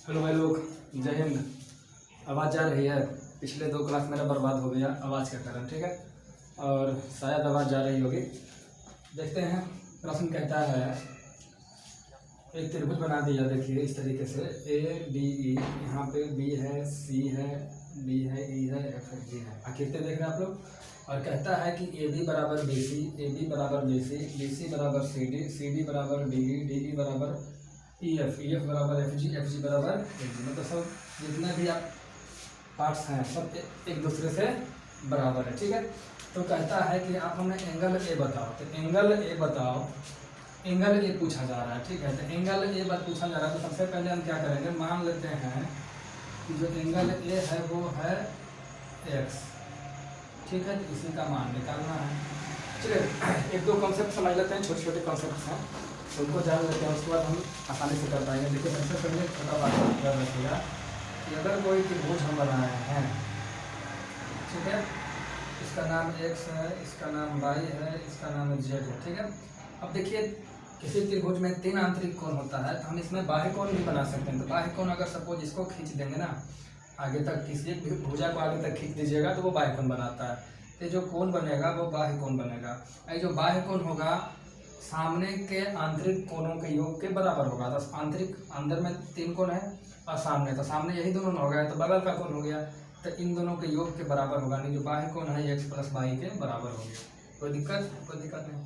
Hello भाई लोग, जय हिंद। आवाज़ जा रही है? पिछले 2 क्लास मेरा बर्बाद हो गया आवाज़ के कारण, ठीक है, और शायद आवाज़ जा रही होगी। देखते हैं। प्रश्न कहता है एक त्रिभुज बना दिया, देखिए इस तरीके से ए डी ई, यहाँ पे बी है, सी है, डी है, ई है, एफ है, जी है। आकृति देख रहे हैं आप लोग। और कहता है कि ए बी बराबर बी सी, ए बी बराबर बी सी बराबर सी डी बराबर डी ई बराबर ई एफ बराबर एफ जी बराबर एफ जी। मतलब सब जितने भी आप पार्ट्स हैं सब एक दूसरे से बराबर है, ठीक है। तो कहता है कि आप हमें एंगल ए बताओ। तो एंगल ए बताओ, एंगल ए पूछा जा रहा है, ठीक है। तो एंगल ए बात पूछा जा रहा है, तो सबसे पहले हम क्या करेंगे, मान लेते हैं कि जो एंगल ए है वो है एक्स, ठीक है। तो इसी का मान निकालना है। चलिए 1-2 कॉन्सेप्ट समझ लेते हैं, छोटे छोटे कॉन्सेप्ट हैं, उनको जान लेते हैं, उसके बाद हम आसानी से कर पाएंगे। देखिए सबसे पहले छोटा बात याद रखिएगा कि अगर कोई त्रिभुज हम बनाए हैं, ठीक है, इसका नाम x है, इसका नाम y है, इसका नाम z है, ठीक है। अब देखिए किसी त्रिभुज में 3 आंतरिक कोण होता है, तो हम इसमें बाह्य कोण भी बना सकते हैं। तो बाह्य कोण अगर सपोज इसको खींच देंगे ना आगे तक, किसी भुजा को आगे तक खींच दीजिएगा तो वो बाह्य कोण बनाता है। तो जो कोण बनेगा वो बाह्य कोण बनेगा। ये जो बाह्य कोण होगा सामने के आंतरिक कोणों के योग के बराबर होगा। तो आंतरिक अंदर में 3 कोण है और सामने, तो सामने यही दोनों हो गया, तो बगल का कोण हो गया, तो इन दोनों के योग के बराबर होगा। नहीं जो बाह्य कोण है x + y के बराबर हो गया। कोई दिक्कत नहीं।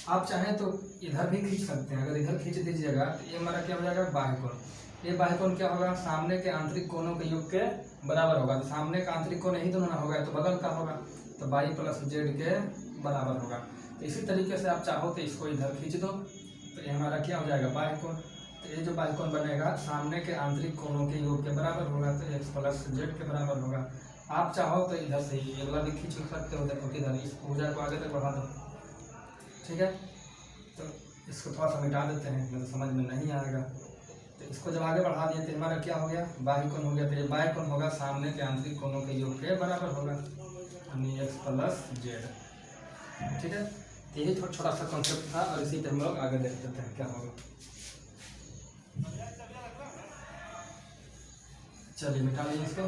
आप चाहें तो इधर भी खींच सकते हैं। अगर इधर खींच दीजिएगा तो ये हमारा क्या हो जाएगा, बाह्य कोण। ये बाह्य कोण क्या होगा, सामने के आंतरिक कोणों के योग के बराबर होगा। तो सामने का आंतरिक कोण यही दोनों ना होगा, तो बगल का होगा, तो y + z के बराबर होगा। तो इसी तरीके से आप चाहो तो इसको इधर खींच दो, तो ये हमारा क्या हो जाएगा, बाह्य कोण। तो ये जो बाह्य कोण बनेगा सामने के आंतरिक कोणों के योग के बराबर होगा, तो x + z के बराबर होगा। आप चाहो तो इधर से ये वाला भी खींच सकते हो। देखो किधर इस भुजा को आगे तक बढ़ा दो, ठीक है। तो इसको थोड़ा सा मिटा देते हैं, मतलब समझ में नहीं आएगा। तो इसको जब आगे बढ़ा दिए तो हमारा क्या हो गया, बाह्य कोण हो गया। तो ये बाह्य कोण होगा सामने के आंतरिक कोणों के योग के बराबर होगा, यानी x + z, ठीक है। तो यही छोटा सा कॉन्सेप्ट था और इसी पे हम लोग आगे देख लेते हैं क्या होगा। चलिए मिटा लीजिए इसको।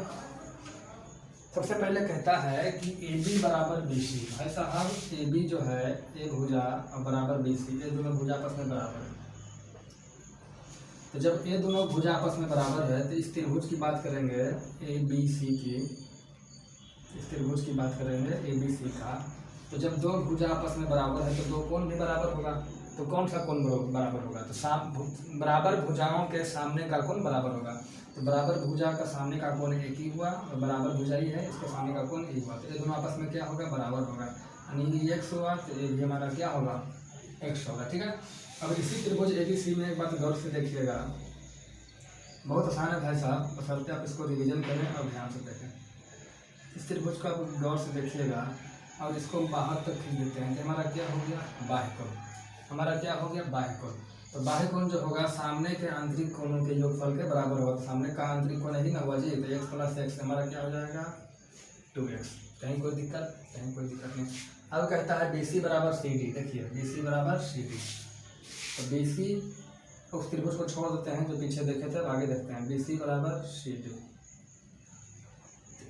सबसे पहले कहता है कि ए बी बराबर बी सी। भाई साहब ए बी जो है, ए भुजा और बराबर बी सी, ये दोनों भुजा आपस में बराबर है। तो जब ये दोनों भुजा आपस में बराबर है तो इस त्रिभुज की बात करेंगे ए बी सी की, इस त्रिभुज की बात करेंगे ए बी सी का। तो जब 2 भुजा आपस में बराबर है तो 2 कोण भी बराबर होगा। तो कौन सा कोण बराबर होगा, तो बराबर भुजाओं के सामने का कोण बराबर होगा। तो बराबर भुजा का सामने का कोण एक ही हुआ और बराबर भुजा ही है, इसके सामने का कोण एक हुआ। तो ये दोनों आपस में क्या होगा, बराबर होगा, यानी ये x हुआ, तो ये भी हमारा क्या होगा, x होगा, ठीक है। अब इसी त्रिभुज ए बी सी में एक बात गौर से देखिएगा, बहुत आसान है भाई साहब, बशर्ते आप इसको रिविजन करें और ध्यान से देखें। इस त्रिभुज को आप गौर से देखिएगा और इसको बाहर तक खींच देते हैं, तो हमारा क्या हो गया, बाह्य कोण। हमारा क्या हो गया, बाह्य कोण। तो बाह्य कोण जो होगा सामने के आंतरिक कोणों के योगफल के बराबर होगा। तो सामने का आंतरिक कोण ही ना हुआ जी, तो x + x हमारा क्या हो जाएगा, 2x। कहीं कोई दिक्कत नहीं। अब कहता है बी सी बराबर सी डी। देखिए बी सी बराबर सी डी, तो बी सी उस त्रिभुज को छोड़ देते हैं जो पीछे देखे थे, आगे देखते हैं। बी सी बराबर सी डी,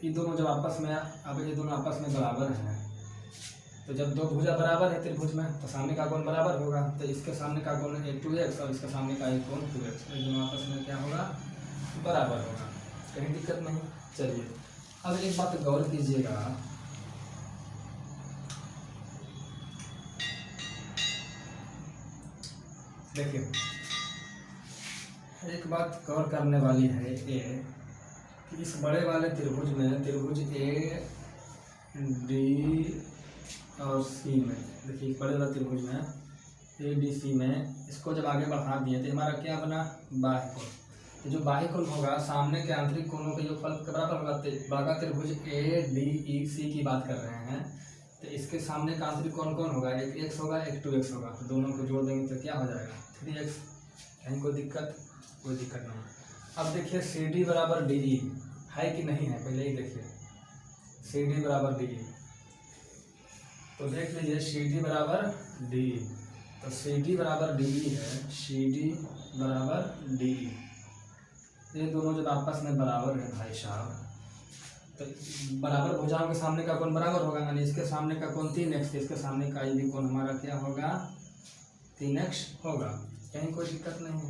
ये दोनों जब आपस में, अब ये दोनों आपस में बराबर हैं, तो जब 2 भुजा बराबर है त्रिभुज में तो सामने का कोण बराबर होगा। तो इसके सामने का कोण 2x और इसके सामने का एक कोण 2x, ये दोनों आपस में क्या होगा, बराबर होगा। कहीं दिक्कत नहीं। चलिए अब एक बात गौर कीजिएगा, देखिए एक बात गौर करने वाली है ये कि इस बड़े वाले त्रिभुज में, त्रिभुज ए डी और सी में, देखिए बड़े वाले त्रिभुज में ए डी सी में, इसको जब आगे बढ़ा दिए तो हमारा क्या बना, बाह्य कोण। तो जो बाह्य कोण होगा सामने के आंतरिक कोणों के योगफल के बराबर होगा। बड़ा त्रिभुज ए डी ई सी की बात कर रहे हैं, तो इसके सामने का आंतरिक कोण कौन होगा, एक x होगा, एक 2x होगा। तो दोनों को जोड़ देंगे तो क्या हो जाएगा, 3x। कहीं कोई दिक्कत नहीं। अब देखिए सी डी बराबर डी ई है कि नहीं है, पहले ही देखिए सी डी बराबर डी ई। तो देख लीजिए सी डी बराबर डी, तो सी डी बराबर डी ई है, सी डी बराबर डी ई। ये दोनों जब आपस में बराबर है भाई साहब, तो बराबर भुजाओं के सामने का कोण बराबर होगा, यानी इसके सामने का कोण 3x, इसके सामने का ये भी कोण हमारा क्या होगा 3x होगा। कहीं कोई दिक्कत नहीं है?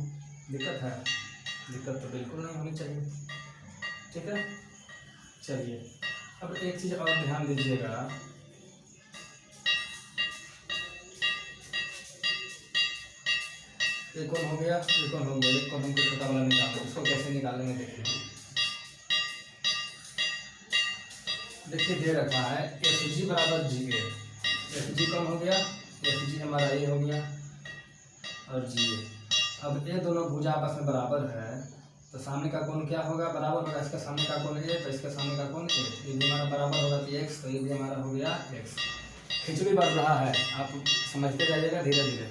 दिक्कत है? दिक्कत तो बिल्कुल नहीं होनी चाहिए, ठीक है। चलिए अब एक चीज़ और ध्यान दीजिएगा, ये कोण हो गया, ये कोण हो गया, एक कोण हमको छोटा वाला निकालना, उसको कैसे निकालेंगे देखिए। देखिए दे रखा है एफ जी बराबर जी ए, एफ जी कौन हो गया, एफ जी हमारा ए हो गया और जी ए। अब ये दोनों भुजा आपस में बराबर है, तो सामने का कोण क्या होगा, बराबर होगा, इसका सामने का कोण ए, तो इसके सामने का कोण ए, ये भी हमारा बराबर होगा तो एक्स, तो ये भी हमारा हो गया एक्स। खिचड़ी बढ़ रहा है, आप समझते जाइएगा धीरे धीरे,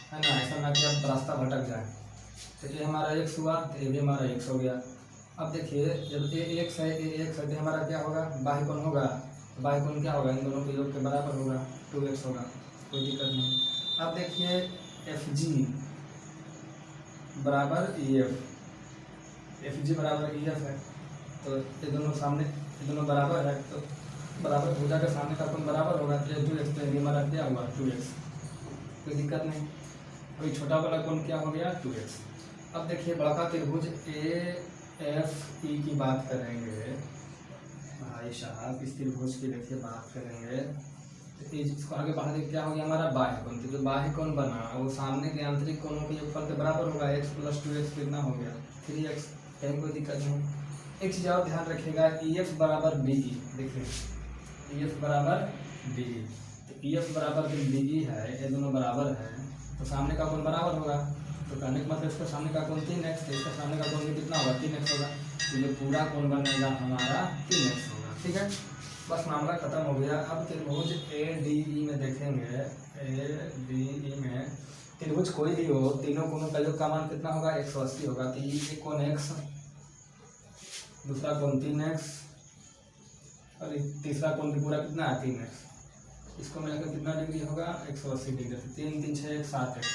है ना, ऐसा ना कि आप रास्ता भटक जाए। तो ये हमारा एक्स हुआ, तो ये भी हमारा एक्स हो गया। अब देखिए जब ये एक्स है, ये एक्स है, तो हमारा क्या होगा, बाह्य कोण होगा, बाह्य कोण क्या होगा, इन दोनों के योग के बराबर होगा, 2x होगा, कोई दिक्कत नहीं। अब देखिए एफ जी बराबर ई एफ, एफ जी बराबर ई एफ है, तो ये दोनों सामने, ये दोनों बराबर है, तो बराबर भुजा के सामने का कोण बराबर होगा, तो ये 2x, तो ये हमारा क्या हुआ 2x, कोई दिक्कत नहीं। कोई छोटा वाला कोण क्या हो गया 2x। अब देखिए बड़ा त्रिभुज ए एफ ई की बात करेंगे भाई साहब, इस त्रिभुज की देखिए बात करेंगे, तो इसको आगे बढ़ा के क्या हो गया हमारा बाह्य कोण, तो जो बाह्य कोण बना वो सामने के आंतरिक कोणों के योगफल के बराबर होगा, x + 2x कितना हो गया 3x, कहीं कोई दिक्कत नहीं। एक चीज़ और ध्यान रखिएगा, ई एफ बराबर बी ई, देखिए ई एफ बराबर बी ई, तो ई एफ बराबर जो बी ई है, ये दोनों बराबर है, तो सामने का कोण बराबर होगा, तो कहने का मतलब इसका सामने का कोण 3x, इसका सामने का कोण भी कितना होगा 3x होगा, तो ये पूरा कोण बनेगा हमारा 3x होगा, ठीक है। बस मामला खत्म हो गया। अब त्रिभुज ए डी ई में देखेंगे, ए डी ई में त्रिभुज कोई भी हो, तीनों कोणों का योग का मान कितना होगा 180 होगा, तो ये कोण x, दूसरा कोण 3x और तीसरा कोण भी पूरा कितना है 3x, इसको मिलाकर कितना डिग्री होगा 180 डिग्री, 3 3 6 7x,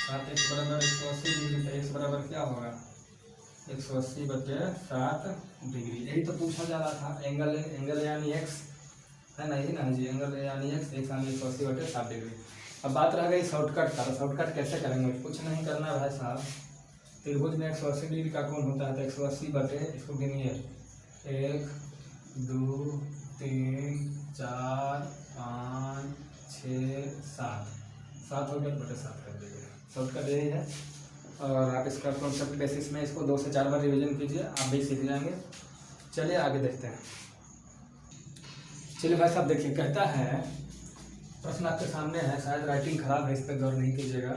7x बराबर 180 डिग्री, तो x बराबर क्या होगा 180/7 डिग्री। यही तो पूछा जा रहा था, एंगल एंगल यानी x है ना, यही ना जी, एंगल यानी x, एक यानी 180/7 डिग्री। अब बात रह गई शॉर्टकट का, तो शॉर्टकट कैसे करेंगे, कुछ नहीं करना है भाई साहब, त्रिभुज में 180 डिग्री का कोण होता है, तो 180 बटे, इसको गिनिए 1 2 3 4 5 6 7 हो गया, बटे 7 कर दीजिए, शॉर्टकट यही है। और आप इसका कॉन्सेप्ट बेसिस में इसको 2 से 4 बार रिवीजन कीजिए, आप भी सीख जाएंगे। चलिए आगे देखते हैं। चलिए भाई साहब देखिए, कहता है प्रश्न आपके सामने है, शायद राइटिंग खराब है, इस पर गौर नहीं कीजिएगा।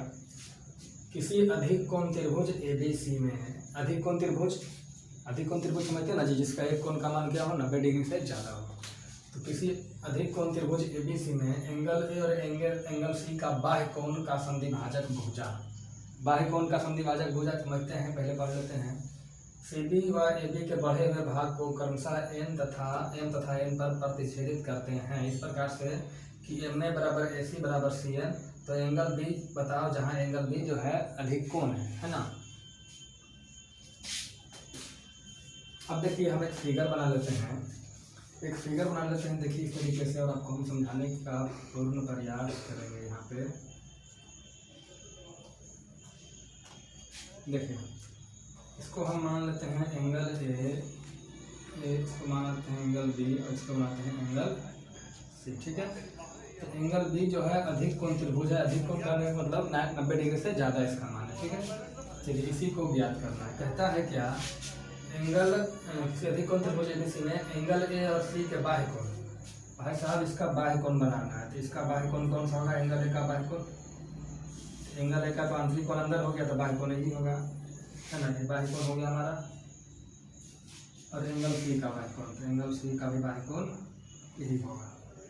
किसी अधिक कोण त्रिभुज ABC में, अधिक कोण त्रिभुज, अधिक कोण त्रिभुज समझते हैं ना जी, जिसका एक कोण का मान क्या हो 90 डिग्री से ज़्यादा हो, तो किसी अधिक कोण त्रिभुज ABC में एंगल ए और एंगल C का बाह्य कोण का संधिभाजक भुजा, बाह्य कोण का संधिभाजक भुजा समझते हैं, पहले पढ़ लेते हैं। CB व AB के बढ़े हुए भाग को क्रमशः M तथा N पर प्रतिच्छेदित करते हैं, इस प्रकार से कि MA बराबर AC बराबर CN, तो एंगल B बताओ जहां एंगल B जो है अधिक कोण है ना। अब देखिए हम एक फिगर बना लेते हैं, देखिए इस तरीके से, और आपको हम समझाने का पूर्ण प्रयास करेंगे। यहाँ पे देखिए, इसको हम मान लेते हैं एंगल ए, इसको मान लेते हैं एंगल बी, और इसको मानते हैं एंगल सी, ठीक है। तो एंगल बी जो है अधिक कोण त्रिभुज है, अधिक कोण करने का मतलब 90 डिग्री से ज़्यादा इसका मान है, ठीक है। चलिए इसी को ज्ञात करना है। कहता है क्या, एंगल किसी अधिक कोण त्रिभुज ABC में एंगल ए और सी के बाह्य कोण, भाई साहब इसका बाह्य कोण बनाना है, तो इसका बाह्य कोण कौन सा होगा, एंगल ए का बाह्य कोण, एंगल ए का तो आंतरिक कोण अंदर हो गया, तो बाह्य कोण यही होगा, है ना, ये बाह्य कोण हो गया हमारा। और एंगल सी का बाह्य कोण, तो एंगल सी का भी बाह्य कोण यही होगा,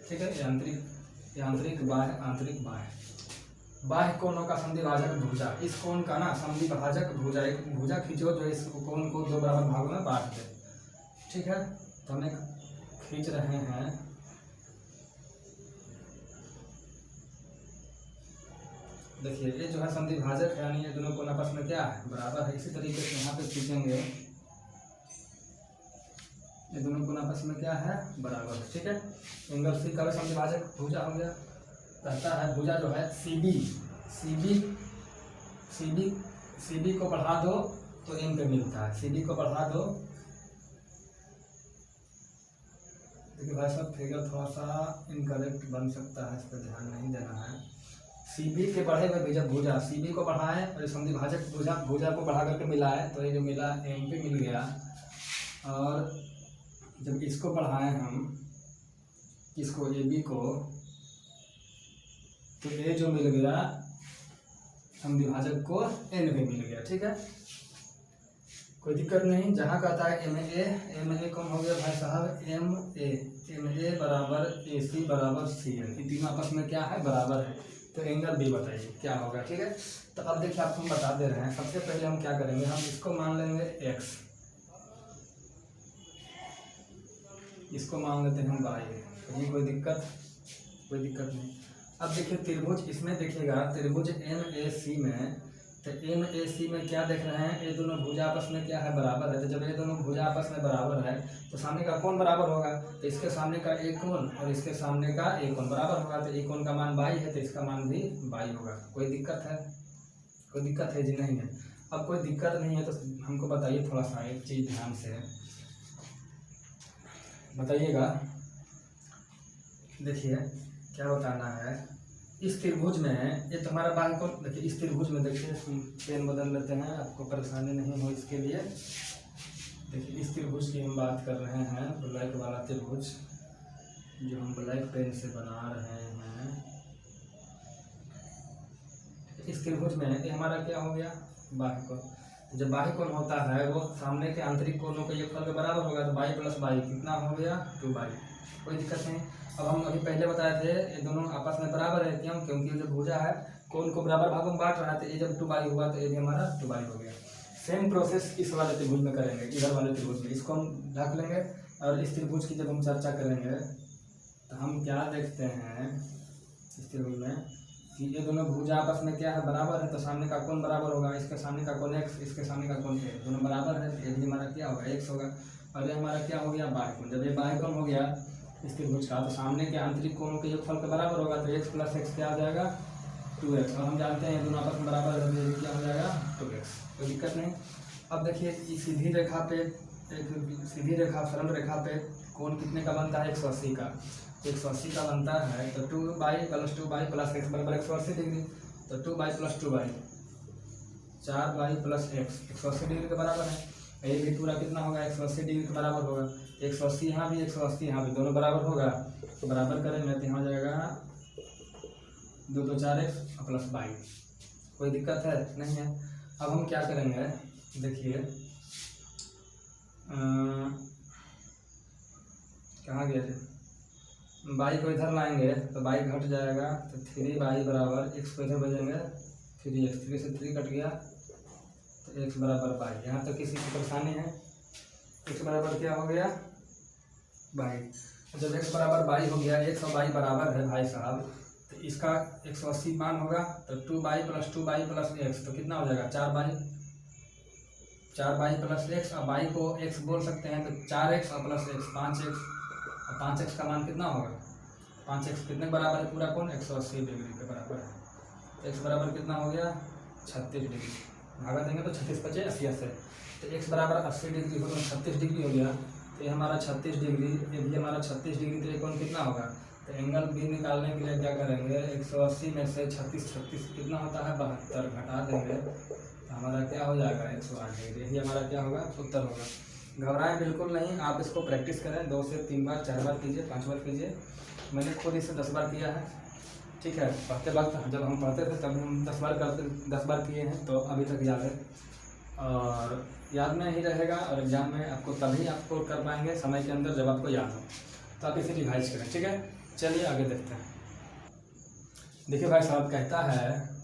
ठीक है। आंतरिक बाह्य, आंतरिक बाह्य, बाह्य कोणों का संधिभाजक भुजा, इस कोण का ना संधिभाजक भुजा, एक भुजा खींचो जो इस कोण को 2 बराबर भागों में बांट दे, ठीक है। तो हम एक खींच रहे हैं, देखिए ये जो है संधिभाजक है, यानी ये दोनों कोण आपस में क्या है, बराबर है। इसी तरीके से यहाँ पे खींचेंगे, ये दोनों कोण आपस में क्या है, बराबर है। ठीक है, एंगल सी का भी संधिभाजक भुजा हो गया। कहता है भुजा जो है सीबी को बढ़ा दो तो एम पे मिलता है। सीबी को बढ़ा दो, देखिए भाई साहब फिगर थोड़ा सा इनकरेक्ट बन सकता है, इस पर ध्यान नहीं देना है। सीबी के बढ़े हुए जब भुजा सीबी को बढ़ाएं और संधिभाजक भुजा को बढ़ा करके मिलाए तो ये जो मिला एम पे मिल गया। और जब इसको बढ़ाएं हम, इसको ए बी को, तो ये जो मिल गया संधिभाजक को एन पे मिल गया। ठीक है, कोई दिक्कत नहीं। जहाँ कहता है एम ए कौन हो गया भाई साहब, एम ए बराबर ए सी बराबर सी एन, ये तीनों आपस में क्या है, बराबर है। तो एंगल बी बताइए क्या होगा। ठीक है, तो अब देखिए आपको हम बता दे रहे हैं। सबसे पहले हम क्या करेंगे, हम इसको मान लेंगे एक्स, इसको मान लेते हैं हम वाई। कहीं कोई दिक्कत नहीं। अब देखिए त्रिभुज, इसमें देखिएगा त्रिभुज एम ए सी में, तो एम ए सी में क्या देख रहे हैं, ये दोनों भुजा आपस में क्या है, बराबर है। तो जब ये दोनों भुजा आपस में बराबर है तो सामने का कोण बराबर होगा। तो इसके सामने का एक कोण और इसके सामने का एक कोण बराबर होगा। तो एक कोण का मान बाई है तो इसका मान भी बाई होगा। कोई दिक्कत है जी, नहीं है। अब कोई दिक्कत नहीं है तो हमको बताइए, थोड़ा सा एक चीज़ ध्यान से बताइएगा। देखिए क्या बताना है, इस त्रिभुज में ये तुम्हारा बाई कोण, देखिए इस त्रिभुज में, देखिए पेन बदल लेते हैं आपको परेशानी नहीं हो इसके लिए। देखिए इस त्रिभुज की हम बात कर रहे हैं, ब्लैक वाला त्रिभुज जो हम ब्लैक पेन से बना रहे हैं। इस त्रिभुज में ये हमारा क्या हो गया, बाई कोण। जब बाई कोण होता है वो सामने के आंतरिक कोणों के योगफल के बराबर होगा। तो बाई प्लस बाई कितना हो गया, 2 कोई दिक्कत नहीं। अब हम अभी पहले बताए थे ये दोनों आपस में बराबर है, क्यों, क्योंकि जो भुजा है कोण को बराबर भागों में बांट रहा है। तो ये जब 2 हुआ तो ये भी हमारा 2 हो गया। सेम प्रोसेस इस वाले त्रिभुज में करेंगे, इधर वाले त्रिभुज में इसको हम ढक लेंगे। और इस त्रिभुज की जब हम चर्चा करेंगे तो हम क्या देखते हैं इस त्रिभुज में कि ये दोनों भुजा आपस में क्या है, बराबर है। तो सामने का कोण बराबर होगा, इसके सामने का कोण एक्स, इसके सामने का कोण ए, दोनों बराबर है। तो ये भी हमारा क्या होगा, एक्स होगा। और ये हमारा क्या हो गया, बाई कोण। जब ये बाई कोण हो गया इस त्रिभुज का, तो सामने के आंतरिक कोणों के योगफल के बराबर होगा। तो x प्लस एक्स क्या आ जाएगा, 2x। और हम जानते हैं दोनों आपस में बराबर है, तो क्या हो जाएगा, 2x। कोई दिक्कत नहीं। अब देखिए इस सीधी रेखा पे, एक सीधी रेखा सरल रेखा पे कोण कितने का बनता है, 180 का। 180 का बनता है। तो 2 प्लस 2 प्लस एक्स बराबर 180 डिग्री। तो 2 प्लस 2 4 प्लस एक्स 180 डिग्री के बराबर है। ये भी पूरा कितना होगा, 180 डिग्री के बराबर होगा। 180 यहाँ भी 180 यहाँ भी, दोनों बराबर होगा। तो बराबर करेंगे तो यहाँ हो जाएगा 2 4x प्लस 22। कोई दिक्कत है नहीं है। अब हम क्या करेंगे, देखिए कहाँ गया थे, बाई को इधर लाएंगे तो बाई घट जाएगा। तो 3y बराबर x को इधर भेजेंगे 3x, 3 से 3 कट गया तो x बराबर बाई। यहाँ तक किसी की परेशानी है, x बराबर क्या हो गया, बाई। जब x बराबर बाई हो गया, x और बाई बराबर है भाई साहब, तो इसका 180 मान होगा। तो 2y plus 2y plus x, तो कितना हो जाएगा, 4y प्लस x। और बाई को x बोल सकते हैं तो 4x और प्लस x 5x। और 5x का मान कितना होगा, 5x कितने बराबर है, पूरा कोण 180 डिग्री के बराबर है। तो x बराबर कितना हो गया, 36 डिग्री। भागा देंगे तो 36 × 5 = 80। तो x बराबर 80 डिग्री हो, तो 36 डिग्री हो गया। तो ये हमारा 36 डिग्री, ये भी हमारा 36 डिग्री। तो ये कोण कितना होगा, तो एंगल बी निकालने के लिए क्या करेंगे, 180 में से 36 कितना होता है, 72 घटा देंगे तो हमारा क्या हो जाएगा, 108 डिग्री। यही हमारा क्या होगा, उत्तर होगा। घबराएं बिल्कुल नहीं, आप इसको प्रैक्टिस करें, 2 से 3 बार 4 बार कीजिए, 5 बार कीजिए। मैंने खुद इसे 10 बार किया है। ठीक है, पढ़ते वक्त जब हम पढ़ते थे तभी हम 10 बार किए हैं, तो अभी तक याद है और याद में ही रहेगा। और एग्जाम में आपको तभी आपको कर पाएंगे समय के अंदर जब आपको याद हो। तो आप इसे रिवाइज करें। ठीक है, चलिए आगे देखते हैं। देखिए भाई साहब कहता है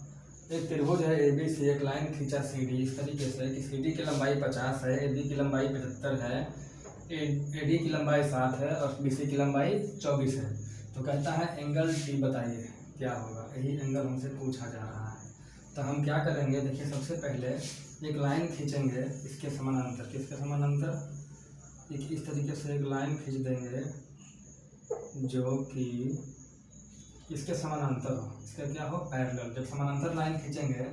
एक त्रिभुज है ABC, एक लाइन खींचा CD इस तरीके से कि CD की लंबाई 50 है, AB की लंबाई 75 है, AD की लंबाई 7 है और BC की लंबाई 24 है। तो कहता है एंगल D बताइए क्या होगा। यही एंगल हमसे पूछा जा रहा है। तो हम क्या करेंगे, देखिए सबसे पहले एक लाइन खींचेंगे इसके समानांतर। किसके समानांतर? एक इस तरीके से एक लाइन खींच देंगे जो कि इसके समानांतर हो, इसका क्या हो, पैरेलल। जब समानांतर लाइन खींचेंगे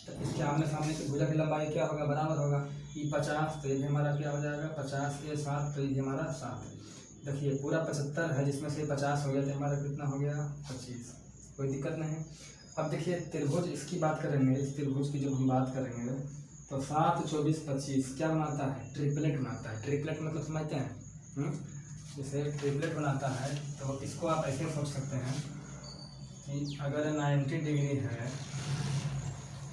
तो इसके आमने सामने की भुजा की लंबाई क्या होगा, बराबर होगा। ये 50 तो ये भी हमारा क्या हो जाएगा 50, ये 7 तो ये हमारा 7। देखिए पूरा 75 है, जिसमें से 50 हो गया तो हमारा कितना हो गया 25। कोई दिक्कत नहीं। अब देखिए त्रिभुज इसकी बात करेंगे, इस त्रिभुज की जब हम बात करेंगे तो 7, 24, 25 क्या बनाता है, ट्रिपलेट बनाता है। ट्रिपलेट मतलब समझते हैं, जैसे ट्रिपलेट बनाता है तो इसको आप ऐसे सोच सकते हैं कि अगर 90 डिग्री है,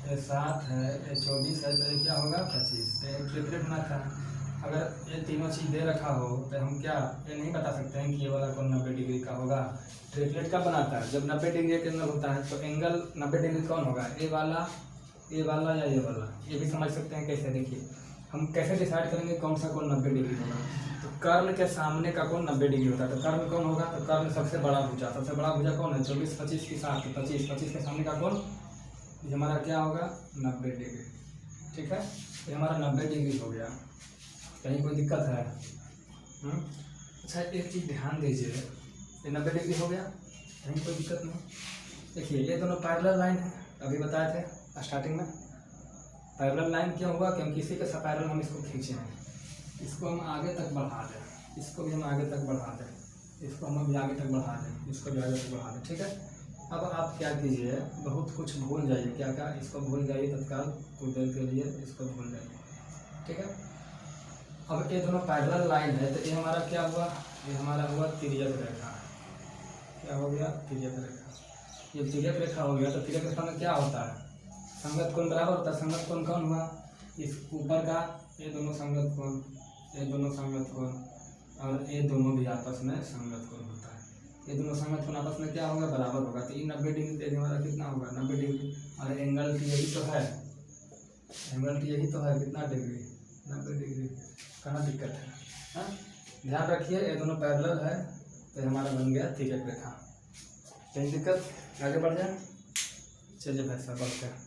ये 7 है, ये 24 है, तो ये क्या होगा 25। तो ये ट्रिपलेट बनाता है। अगर ये तीनों चीज़ दे रखा हो तो हम क्या ये नहीं बता सकते हैं कि ये वाला कौन 90 डिग्री का होगा। ट्रिपलेट कब बनाता है, जब 90 डिग्री के एंगल होता है। तो एंगल 90 डिग्री कौन होगा, ए वाला या ये वाला। ये भी समझ सकते हैं कैसे, देखिए हम कैसे डिसाइड करेंगे कौन सा कोण 90 डिग्री होगा। तो कर्ण के सामने का कोण 90 डिग्री होता है। तो कर्ण कौन होगा, तो कर्ण सबसे बड़ा भुजा। सबसे बड़ा भुजा कौन है, 24, 25 की 7, 25 के सामने का कोण ये हमारा क्या होगा 90 डिग्री। ठीक है, ये हमारा 90 डिग्री हो गया। कहीं कोई दिक्कत है? अच्छा एक चीज़ ध्यान दीजिए, ये 90 डिग्री हो गया, कहीं कोई दिक्कत नहीं। देखिए ये दोनों पैरेलल लाइन है, अभी बताए थे स्टार्टिंग में। पैरेलल लाइन क्यों हुआ, क्योंकि इसी के पैरेलल हम इसको खींचे हैं। इसको हम आगे तक बढ़ा दें, इसको भी हम आगे तक बढ़ा दें, इसको हम अभी आगे तक बढ़ा दें, इसको भी आगे तक बढ़ा दें। ठीक है, अब आप क्या कीजिए, बहुत कुछ भूल जाइए, क्या क्या इसको भूल जाइए तत्काल कुछ देर के लिए, इसको भूल जाइए। ठीक है, अब ये दोनों पैरेलल लाइन है तो ये हमारा क्या हुआ, ये हमारा हुआ तिर्यक रेखा। क्या हो गया, तिर्यक रेखा। ये तिर्यक रेखा हो गया तो तिर्यक रेखा में क्या होता है, संगत कोण बराबर होता है। संगत कोण कौन हुआ, इस ऊपर का ये दोनों संगत कोण, ये दोनों संगत कोण, और ये दोनों भी आपस में संगत कोण होता है। ये दोनों संगत कोण आपस में क्या होगा, बराबर होगा। तो ये 90 डिग्री देने वाला कितना होगा 90 डिग्री। और एंगल टी यही तो है, एंगल टी यही तो है, कितना डिग्री 90 डिग्री। कहाँ दिक्कत है, हाँ ध्यान रखिए। ये दोनों पैरेलल है तो हमारा बन गया तिर्यक रेखा। कहीं दिक्कत, आगे बढ़ जाए। चलिए भाई साहब बढ़ते हैं।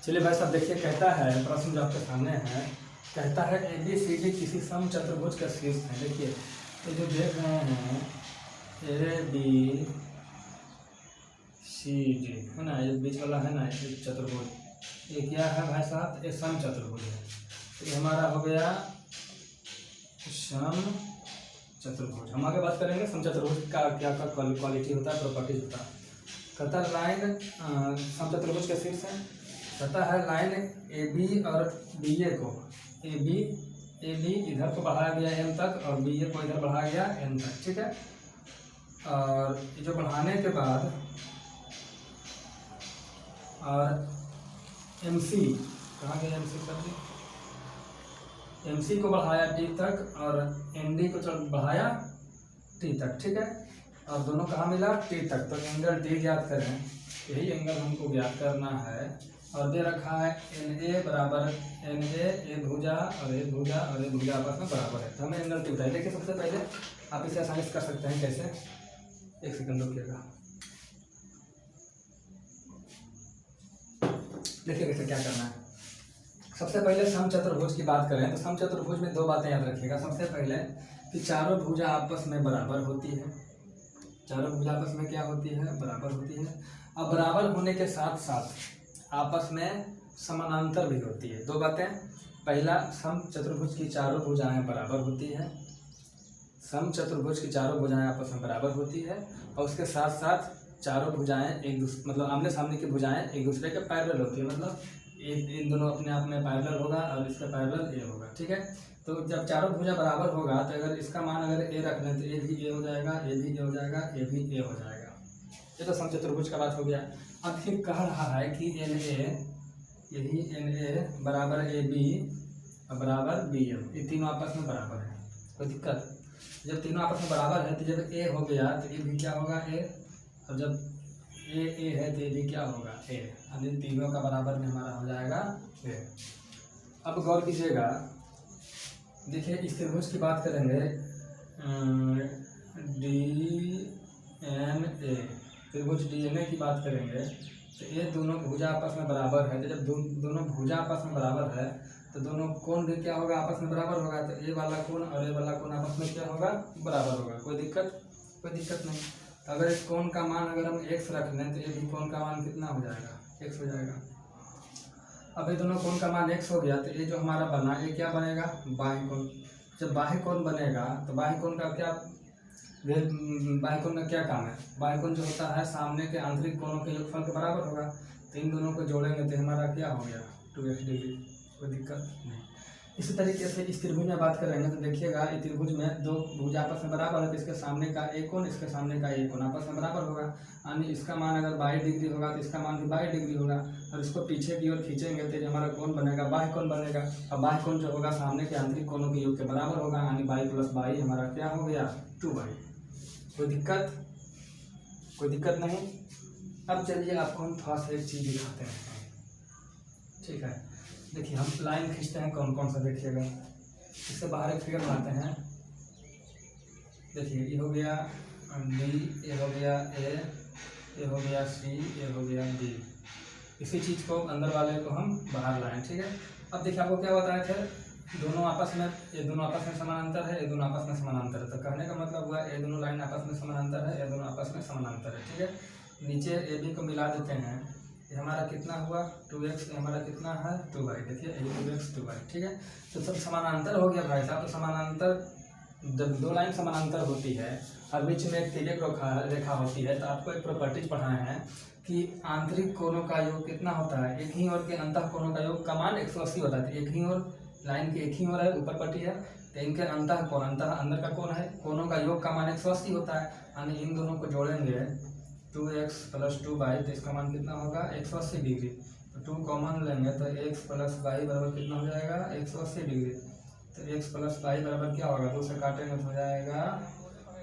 चलिए भाई साहब देखिए, कहता है प्रश्न जो आपके सामने है, कहता है ABCD किसी सम चतुर्भुज का शीर्ष है। देखिए ये जो देख रहे हैं ABCD है ना, ये बीच वाला है ना, ये चतुर्भुज। ये क्या है भाई साहब, ये सम चतुर्भुज है। तो ये हमारा हो गया सम चतुर्भुज। हम आगे बात करेंगे सम चतुर्भुज का क्या क्या क्वालिटी होता है, प्रॉपर्टीज होता है। कहता है लाइन सम चतुर्भुज के शीर्ष है, कहता है लाइन AB और BA को, AB इधर को बढ़ाया गया M तक और BA को इधर बढ़ाया गया N तक। ठीक है, और ये जो बढ़ाने के बाद और MC कहाँ गया, MC कर दी, MC को बढ़ाया T तक और ND को बढ़ाया T तक। ठीक है, और दोनों कहाँ मिला T तक। तो एंगल D ज्ञात करें, यही एंगल हमको ज्ञात करना है। और दे रखा है NA बराबर NA, ये भुजा और ये भुजा और ये भुजा आपस में बराबर है। तो हमें एंगल T बताइए। देखिए सबसे पहले आप इसे आसानी से कर सकते हैं, कैसे, एक सेकंड रुकिएगा। देखिए कैसे क्या करना है। सबसे पहले सम चतुर्भुज की बात करें तो सम चतुर्भुज में दो बातें याद रखिएगा। सबसे पहले कि चारों भुजा आपस में बराबर होती है, चारों भुजा आपस में क्या होती है, बराबर होती है। अब बराबर होने के साथ साथ आपस में समानांतर भी होती है। दो बातें, पहला सम चतुर्भुज की चारों भुजाएं बराबर होती है, सम चतुर्भुज की चारों भुजाएं आपस में बराबर होती है, और उसके साथ साथ चारों भुजाएं एक दूसरे मतलब आमने सामने की भुजाएं एक दूसरे के पैरेलल होती है। मतलब इन दोनों अपने आप में पैरेलल होगा और इसका पैरेलल ए होगा। ठीक है, तो जब चारों भुजा बराबर होगा तो अगर इसका मान अगर ए रख लें तो ए भी ए हो जाएगा, ए भी ए हो जाएगा, ए भी ए हो जाएगा। ये तो सम चतुर्भुज का बात हो गया। अब फिर कह रहा है कि NA, यही NA बराबर AB बराबर BM, ये तीनों आपस में बराबर है। कोई दिक्कत, जब तीनों आपस में बराबर है तो जब A हो गया तो ये भी क्या होगा A, और जब A है तो ये भी क्या होगा A, यानी तीनों का बराबर में हमारा हो जाएगा A। अब गौर कीजिएगा, देखिए इस त्रिभुज की बात करेंगे DNA, त्रिभुज DNA की बात करेंगे तो ये दोनों भुजा आपस में बराबर है। तो जब दोनों भुजा आपस में बराबर है तो दोनों कोण भी क्या होगा, आपस में बराबर होगा। तो ये वाला कोण और ये वाला कोण आपस में क्या होगा, बराबर होगा। कोई दिक्कत नहीं। अगर इस कोण का मान अगर हम x रख लें तो ये भी कोण का मान कितना हो जाएगा, x हो जाएगा। अब ये दोनों कोण का मान x हो गया तो ये जो हमारा बना ये क्या बनेगा, बाह्य कोण। जब बाह्य कोण बनेगा तो बाह्य कोण का क्या, बाह्य कोण का क्या काम है, बाह्य कोण जो होता है सामने के आंतरिक कोणों के योगफल के बराबर होगा। तो इन दोनों को जोड़ेंगे तो हमारा क्या हो गया, 2x डिग्री। कोई दिक्कत नहीं। इसी तरीके से इस त्रिभुज में बात करेंगे तो देखिएगा इस त्रिभुज में दो भुजा आपस में बराबर है तो इसके सामने का एक कोण, इसके सामने का एक कोण आपस में बराबर होगा। यानी इसका मान अगर 22 डिग्री होगा तो इसका मान भी 22 डिग्री होगा। और इसको पीछे की ओर खींचेंगे तो हमारा कोण बनेगा, बाह्य कोण बनेगा। और बाह्य कोण जो होगा सामने के आंतरिक कोणों के योग के बराबर होगा। यानी 22 + 22 हमारा क्या हो गया, 2y। कोई दिक्कत नहीं। अब चलिए आपको हम थोड़ा सा एक चीज़ दिखाते हैं, ठीक है। देखिए हम लाइन खींचते हैं कौन कौन सा, देखिएगा इससे बाहर एक फिगर बनाते हैं। देखिए ये हो गया D, ये हो गया A, ये हो गया C, ये हो गया D। इसी चीज़ को अंदर वाले को हम बाहर लाएं, ठीक है। अब देखिए आपको क्या बताए थे, दोनों आपस में, ये दोनों आपस में समानांतर है, ये दोनों आपस में समानांतर है। तो कहने का मतलब हुआ ये दोनों लाइन आपस में समानांतर है, ये दोनों आपस में समानांतर है, ठीक है। नीचे AB को मिला देते हैं, ये हमारा कितना हुआ 2x, ये हमारा कितना है 2y। देखिए ये 2x 2y, ठीक है। तो सब समानांतर हो गया भाई साहब। तो समानांतर जब दो लाइन समानांतर होती है और बीच में एक तिर्यक रेखा होती है तो आपको एक प्रॉपर्टीज पढ़ाए हैं कि आंतरिक कोणों का योग कितना होता है, एक ही ओर के अंतः कोणों का योग का मान 180 होता है। एक ही ओर लाइन की एक ही ओर है, ऊपर पट्टी है, तो इनके अंतः कोण, अंदर का कोण है, कोणों का योग का मान 180 होता है। यानी इन दोनों को जोड़ेंगे 2x + 2y तो इसका मान कितना होगा 180 डिग्री। तो 2 कॉमन लेंगे तो x + y बराबर कितना हो जाएगा 180 डिग्री। तो x + y बराबर क्या होगा, 2 से काटेंगे तो हो जाएगा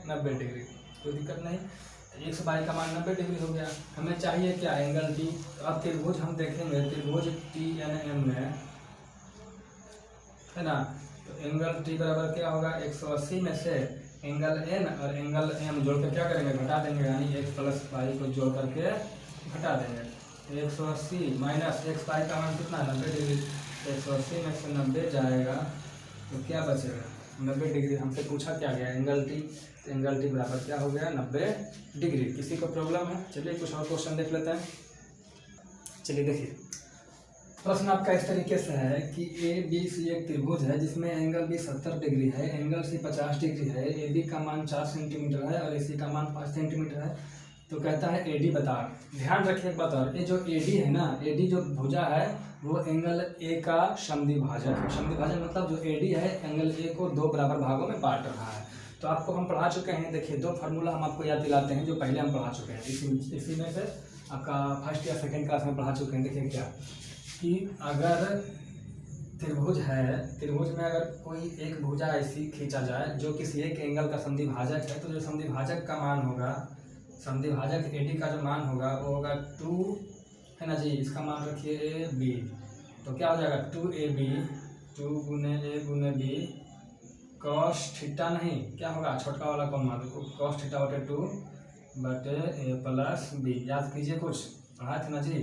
90 डिग्री। कोई दिक्कत नहीं। तो x y का मान 90 डिग्री हो गया। हमें चाहिए क्या, एंगल T। तो अब त्रिभुज हम देखेंगे, त्रिभुज TNM में है ना। तो एंगल T बराबर क्या होगा, 180 में से एंगल N और एंगल M जोड़ कर क्या करेंगे, घटा देंगे। यानी x + y को जोड़ करके घटा देंगे। 180 - x y का मान कितना 90 डिग्री। 180 में से 90 जाएगा तो क्या बचेगा 90 डिग्री। हमसे पूछा क्या गया, एंगल T। तो एंगल T बराबर क्या हो गया 90 डिग्री। किसी को प्रॉब्लम है, चलिए कुछ और क्वेश्चन देख लेते हैं। चलिए देखिए प्रश्न आपका इस तरीके से है कि ABC एक त्रिभुज है जिसमें एंगल B 70 डिग्री है, एंगल C 50 डिग्री है, AB का मान 4 सेंटीमीटर है और AC का मान 5 सेंटीमीटर है। तो कहता है AD बता। ध्यान रखिए एक बात और, ये जो AD है ना, AD जो भुजा है वो एंगल A का समद्विभाजक है। समद्विभाजक मतलब जो AD है एंगल A को 2 बराबर भागों में बांट रहा है। तो आपको हम पढ़ा चुके हैं, देखिए 2 फार्मूला हम आपको याद दिलाते हैं जो पहले हम पढ़ा चुके हैं। इसी में से आपका फर्स्ट या सेकेंड क्लास में पढ़ा चुके हैं। देखिए क्या कि अगर त्रिभुज है, त्रिभुज में अगर कोई एक भुजा ऐसी खींचा जाए जो किसी एक एंगल का समद्विभाजक है, तो जो समद्विभाजक का मान होगा, समद्विभाजक AD का जो मान होगा वो होगा 2 है ना जी। इसका मान रखिए AB। तो क्या हो जाएगा 2AB, 2 × A × B cos theta, नहीं क्या होगा छोटका वाला कौन मान, cos थीटा बटे 2 बटे A + B। याद कीजिए, कुछ पढ़ाए थे ना जी,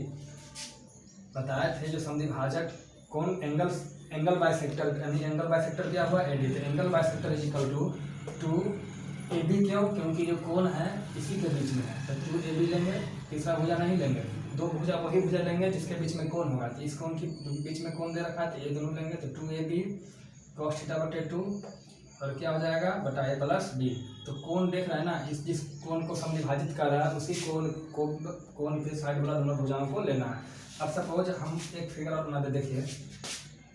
बताए थे जो समद्विभाजक कौन एंगल बाइसेक्टर, यानी एंगल बाइसेक्टर क्या हुआ AD। तो एंगल बाइसेक्टर = 2AB। क्यों, क्योंकि जो कोण है इसी के बीच में है। तो 2AB लेंगे, तीसरा भुजा नहीं लेंगे, 2 भुजा वही भुजा लेंगे जिसके बीच में कोण होगा। तो इस कोण के बीच में कोण दे रखा है तो ये दोनों लेंगे। तो 2AB cos थीटा बटे 2 और क्या हो जाएगा बटा A + B। तो कोण देख रहे हैं ना, जिस कोण को समद्विभाजित कर रहा है उसी कोण के साइड वाला दोनों भुजाओं को लेना है। अब सपोज हम एक फिगर और बनाते, देखिए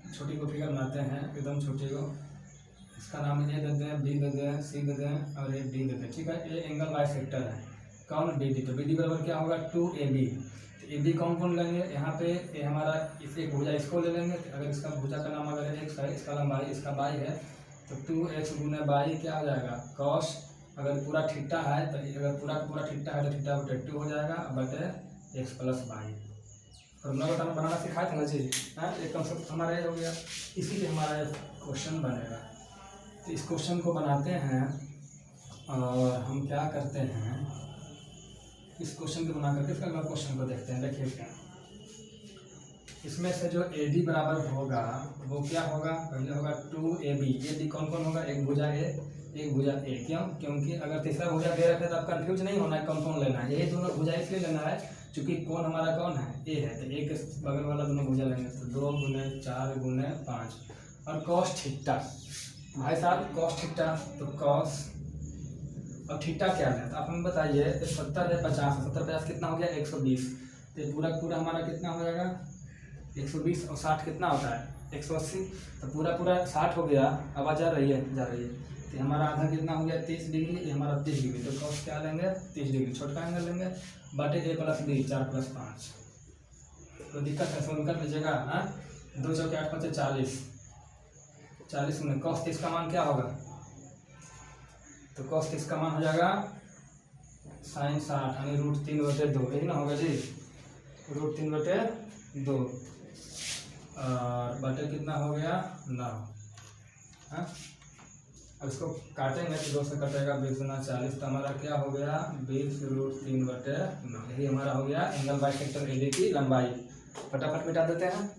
छोटी को फिगर बनाते हैं, एकदम छोटी को, इसका नाम A दे दें, B दे दें, C दे दें और एक D दे दें, ठीक है। A एंगल बाइसेक्टर है, कौन BD। तो BD बराबर क्या होगा 2AB। तो AB कौन लेंगे, यहाँ पे ये हमारा इस एक भुजा इसको ले लेंगे। अगर इसका भुजा का नाम अगर x है, इसका लंबाई इसका y है, तो 2x × y क्या हो जाएगा cos, अगर पूरा थीटा है तो अगर पूरा थीटा है तो थीटा बटे 2 हो जाएगा बटे x + y। फॉर्मूला बनाना सिखाए थे ना जी, हाँ। एक कंसेप्ट हमारा ये हो गया, इसी पे हमारा क्वेश्चन बनेगा। तो इस क्वेश्चन को बनाते हैं और हम क्या करते हैं इस क्वेश्चन को बना करके फिर अगला क्वेश्चन को देखते हैं। देखिए क्या इसमें से जो AD बराबर होगा वो क्या होगा, पहले होगा 2AB। AD कौन कौन होगा, एक भुजा A एक भुजा A। क्यों, क्योंकि अगर तीसरा भुजा दे रखे तो आप कंफ्यूज नहीं होना है कौन कौन लेना है। यही दोनों भुजा इसलिए लेना है क्योंकि कौन हमारा कौन है A है, तो A के बगल वाला दोनों भुजा लेंगे तो 2 गुने 4 गुने 5 और cos थीटा। भाई साहब cos थीटा तो cos और थीटा क्या है तो आप हमें बताइए 70 है 50, 70 50 कितना हो गया 120। तो पूरा पूरा हमारा कितना हो जाएगा 120 और 60 कितना होता है 180। तो पूरा पूरा 60 हो गया। आवाज़ जा रही है तो हमारा आधा कितना हो गया 30 डिग्री, ये हमारा 30 डिग्री। तो cos क्या लेंगे 30 डिग्री, छोटा एंगल लेंगे बटे A + B 4 + 5। तो दिक्कत है सोल्व कर लीजिएगा। हाँ 2 चौके 8 5 40, 40 में cos 30 का मान क्या होगा, तो cos 30 का मान हो जाएगा sin 60 यानी √3/2। यही ना होगा जी, √3/2 और बटे कितना हो गया 9। हाँ अब इसको काटेंगे तो 2 से कटेगा 20 गुना 40, तो हमारा क्या हो गया 20√3/9। यही हमारा हो गया एंगल बाइसेक्टर AD की लंबाई। फटाफट मिटा देते हैं।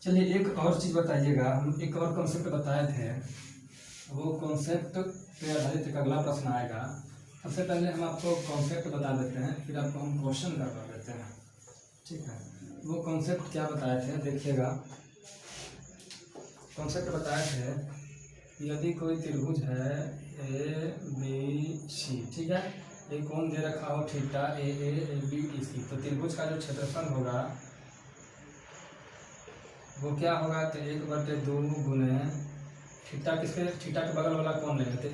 चलिए एक और चीज़ बताइएगा, हम एक और कॉन्सेप्ट बताए थे, वो कॉन्सेप्ट पे आधारित एक अगला प्रश्न आएगा। सबसे पहले हम आपको कॉन्सेप्ट बता देते हैं, फिर आपको हम क्वेश्चन करवा देते हैं, ठीक है। वो कॉन्सेप्ट क्या बताए थे देखिएगा। कॉन्सेप्ट बताए थे यदि कोई त्रिभुज है ABC, ठीक है, एक कोण दे रखा हो थीटा AA AB EC, तो त्रिभुज का जो क्षेत्रफल होगा वो क्या होगा, तो 1/2 गुने थीटा थीटा के बगल वाला कौन लेंगे तो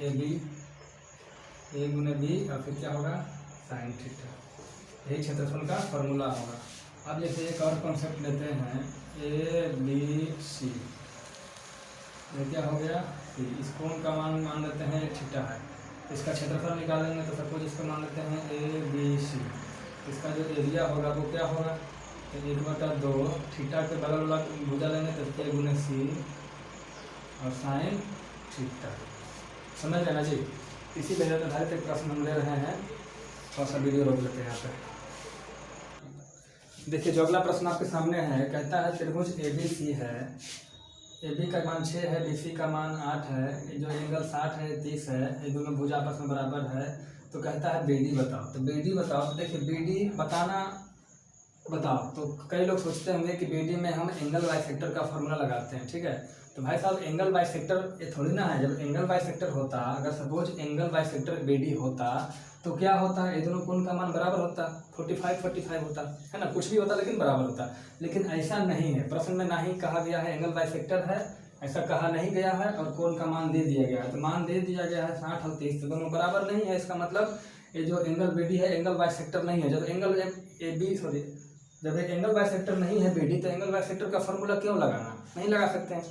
A गुने B और फिर क्या होगा sin थीटा। यही क्षेत्रफल का फॉर्मूला होगा। अब जैसे एक और कॉन्सेप्ट लेते हैं ABC, ये क्या हो गया इस कोण का मान लेते हैं थीटा है, इसका क्षेत्रफल निकालेंगे तो सपोज इसको मान लेते हैं ABC। इसका जो एरिया होगा वो क्या होगा, तो 1/2 थीटा के बगल वाला भुजा लेंगे तो A गुने C और sin थीटा। समझ लेना जी। इसी पे आधारित एक प्रश्न हम ले रहे हैं, थोड़ा सा वीडियो रोक लेते हैं यहाँ पे। देखिए जो अगला प्रश्न आपके सामने है, कहता है त्रिभुज ABC है, AB का मान 6 है, BC का मान 8 है, ये जो एंगल 60 है 30 है, ये दोनों भुजा आपस में बराबर है। तो कहता है BD बताओ। तो BD बताओ, तो देखिए BD बताओ तो कई लोग सोचते होंगे कि BD में हम एंगल बाइसेक्टर का फॉर्मूला लगाते हैं, ठीक है। तो भाई साहब एंगल बाइसेक्टर ये थोड़ी ना है। जब एंगल बाइसेक्टर होता, अगर सपोज एंगल बाइसेक्टर BD होता तो क्या होता है, ये दोनों कोण का मान बराबर होता, 45 होता है ना, कुछ भी होता लेकिन बराबर होता। लेकिन ऐसा नहीं है, प्रश्न में ना ही कहा गया है एंगल बाइसेक्टर है, ऐसा कहा नहीं गया है, और कोण का मान दे दिया गया है। तो मान दे दिया गया है 60 और 30, तो दोनों बराबर नहीं है। इसका मतलब ये जो एंगल BD है एंगल बाइसेक्टर नहीं है। जब एंगल जब एंगल बाइसेक्टर नहीं है BD, तो एंगल बाइसेक्टर का फॉर्मूला क्यों लगाना, नहीं लगा सकते हैं।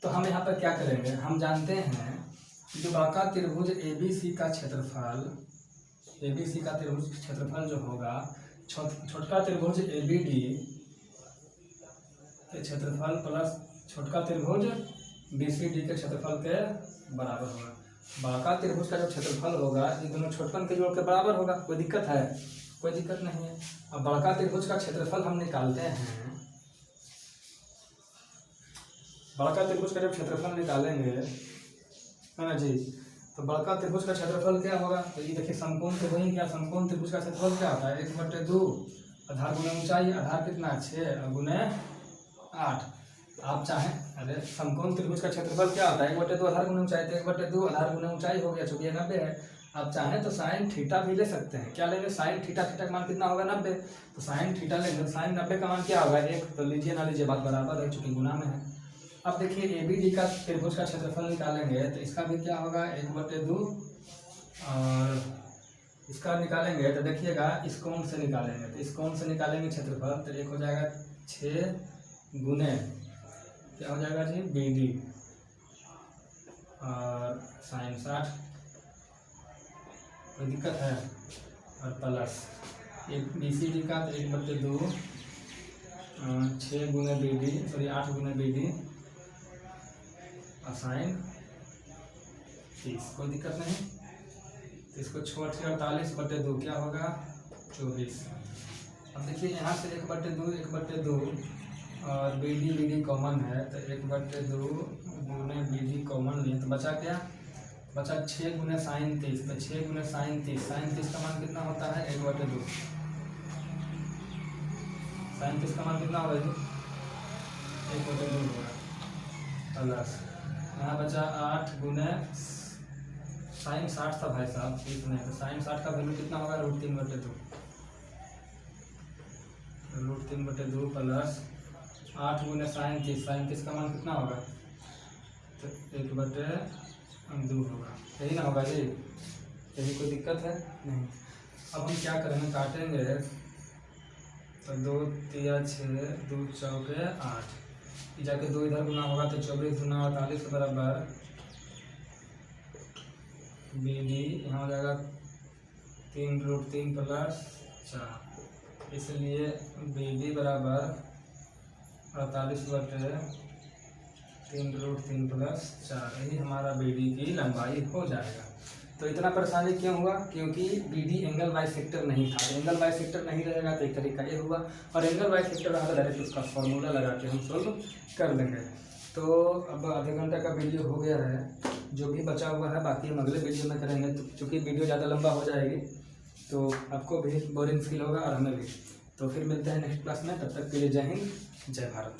तो हम यहाँ पर क्या करेंगे, हम जानते हैं जो बाका त्रिभुज ABC का क्षेत्रफल जो होगा छोटका त्रिभुज ABD के क्षेत्रफल प्लस छोटका त्रिभुज BCD के क्षेत्रफल के बराबर होगा। बाका त्रिभुज का जो क्षेत्रफल होगा ये दोनों छोटकन के जोड़ के बराबर होगा। कोई दिक्कत है, कोई दिक्कत नहीं है। अब बड़का त्रिभुज का क्षेत्रफल हम निकालते हैं, बड़का त्रिभुज का जब क्षेत्रफल निकालेंगे है ना जी, तो बड़का त्रिभुज का क्षेत्रफल क्या होगा, तो ये देखिए समकोण त्रिभुज क्या, समकोण त्रिभुज का क्षेत्रफल क्या होता है 1/2 आधार गुने ऊंचाई, आधार कितना 6 गुने 8। आप चाहें, अरे समकोण त्रिभुज का क्षेत्रफल क्या होता है 1/2 आधार गुने ऊंचाई, तो 1/2 आधार गुने ऊंचाई हो गया, चूंकि 90 है। आप चाहें तो साइन थीटा भी ले सकते हैं। क्या लेंगे, साइन थीटा, थीटा का मान कितना होगा 90, तो साइन थीटा लेंगे। साइन 90 का मान क्या होगा 1, तो लीजिए ना लीजिए बात बराबर है चूंकि गुना में है। अब देखिए ABD का त्रिभुज का क्षेत्रफल निकालेंगे तो इसका भी क्या होगा 1/2, और इसका निकालेंगे तो देखिएगा इस कोण से निकालेंगे, तो इस कोण से निकालेंगे क्षेत्रफल, तो एक हो जाएगा 6 गुने क्या हो जाएगा जी BD और साइन 60, कोई दिक्कत है, और प्लस एक BCD का 1/2 6 गुने BD, सॉरी 8 गुने BD और साइन 30, कोई दिक्कत नहीं। तो इसको छोड़ के 48/2 क्या होगा 24। अब देखिए यहाँ से 1/2 और बी डी कॉमन है तो 1/2 गुने बी कॉमन नहीं है तो बचा क्या, बचा 6 गुने साइन 30। तो 6 गुने साइन 30 का मान कितना होता है 1/2। साइन 30 का मान कितना होगा जी 1/2 होगा प्लस यहाँ बचा 8 गुने साइन 60 था भाई साहब 30 नहीं, तो साइन 60 का वैल्यू कितना होगा √3/2 प्लस 8 गुने साइन 30 का मान कितना होगा तो 1/2 होगा। यही ना होगा जी, यही कोई दिक्कत है नहीं। अब हम क्या करेंगे, काटेंगे तो 2 3 6 2 चौके 8, जाके 2 इधर गुना होगा तो 24 गुना 48 बराबर बी डी यहाँ हो जाएगा 3√3 प्लस 4, इसलिए बी डी बराबर 48/3√3 प्लस 4, यही हमारा बी डी की लंबाई हो जाएगा। तो इतना परेशानी क्यों हुआ, क्योंकि बी डी एंगल बाइसेक्टर नहीं था। एंगल बाइसेक्टर नहीं रहेगा तो एक तरीका ये हुआ, और एंगल बाइसेक्टर रहा तो डायरेक्ट उसका फॉर्मूला लगा के हम सोल्व कर लेंगे। तो अब आधे घंटे का वीडियो हो गया है, जो भी बचा हुआ है बाकी हम अगले वीडियो में करेंगे। तो चूँकि वीडियो ज़्यादा लंबा हो जाएगी तो आपको भी बोरिंग फील होगा और हमें भी। तो फिर मिलते हैं नेक्स्ट क्लास में, तब तक के लिए जय हिंद जय भारत।